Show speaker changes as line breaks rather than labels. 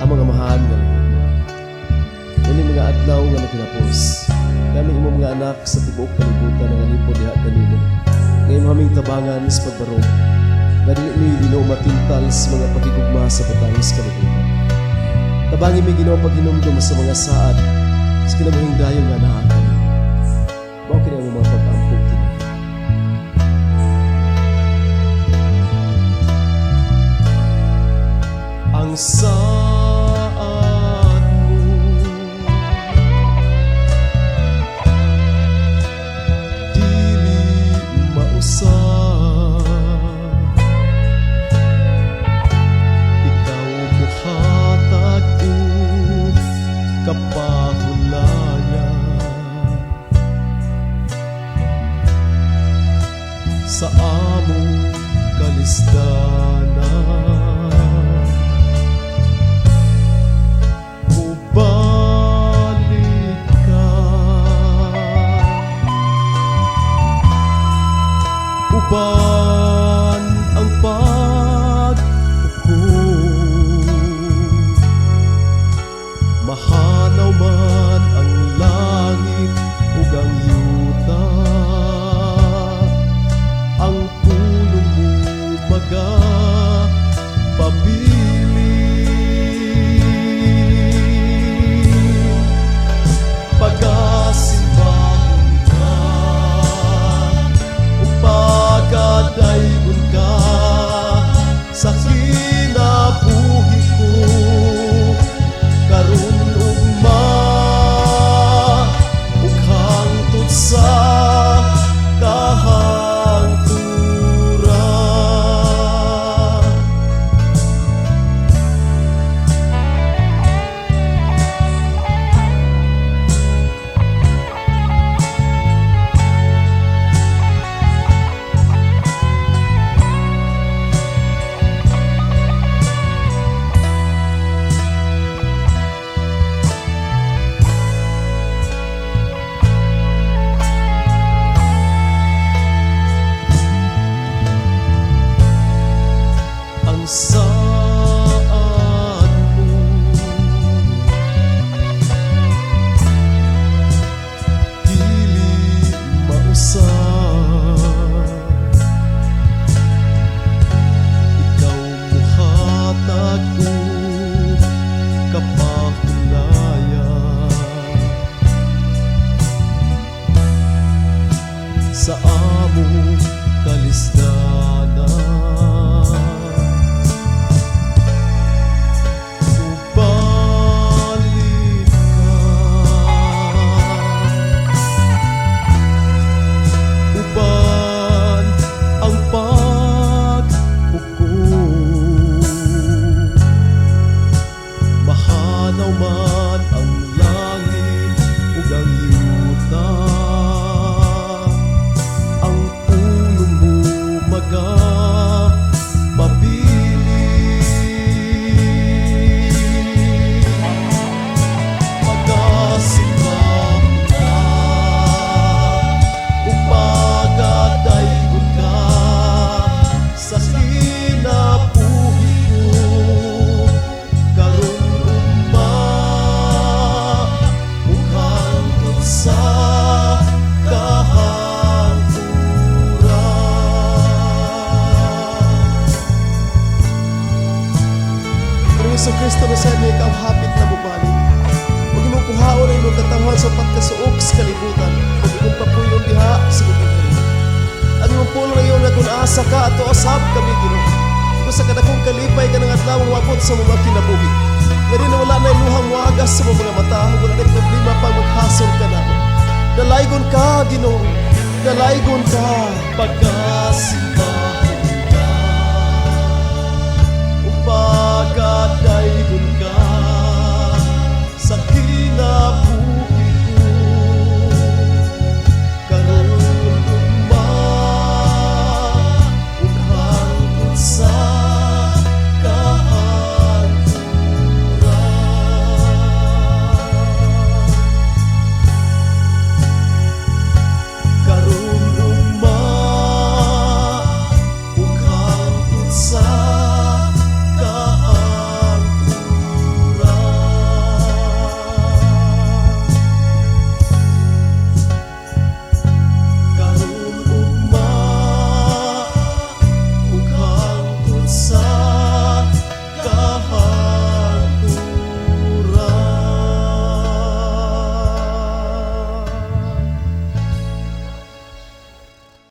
ang mga mahaan nga nagugma. Yan mga adlaw nga nakinapos. Kami imong mga anak sa tibuok kalibutan nga nalipod diha kanimo. Ngayon haming tabangan sa pagbarog. Nga dili ni Ginoo matintal sa mga pagigugma sa patangis kalibutan. Tabangi mi Ginoo paghinumdum sa mga saad sa kinabuhing dayon nga naa kami. Mao kini ang mga pag-ampog kini. Ang saad mo dili mausab, ikaw muhatag og kapahulayan sa among kalisdanan. Uban ang pag-ukom, mahanaw man ang langit ug ang yuta, ang pulong mo magapabilin. Pagkasimbahon ka, pagkadaygon ka sa kinabuhi ko, karon ugma ug hangtod sa kahangturan. Saad mo dili mausab, ikaw muhatag og kapahulayan sa among kalisdanan. Mahanaw man ang langit ug ang yuta, ang pulong mo magapabilin. Pagkasimbahon ka, ug pagadaygon ka sa kinabuhi ko, karon sa kahangturan. Pero Hesus Kristo na sa inyo, ikaw hapit na mubalik. Huwag imong kuhaon ang imong katawan sa patkasuog sa kalibutan. Huwag imong papuyong diha sa bukid. Ang imong pulong ngayon na kung asa ka at asab kami Ginoo. Kung sa kadakong kalipay ka ng adlawang wabot sa mga kinabuhi. Nga rin na wala na iluhang wagas sa mga mata, wala na problema pang maghasol ka na. Dalaygon ka, Ginoo, dalaygon ka. Pagkasimbahon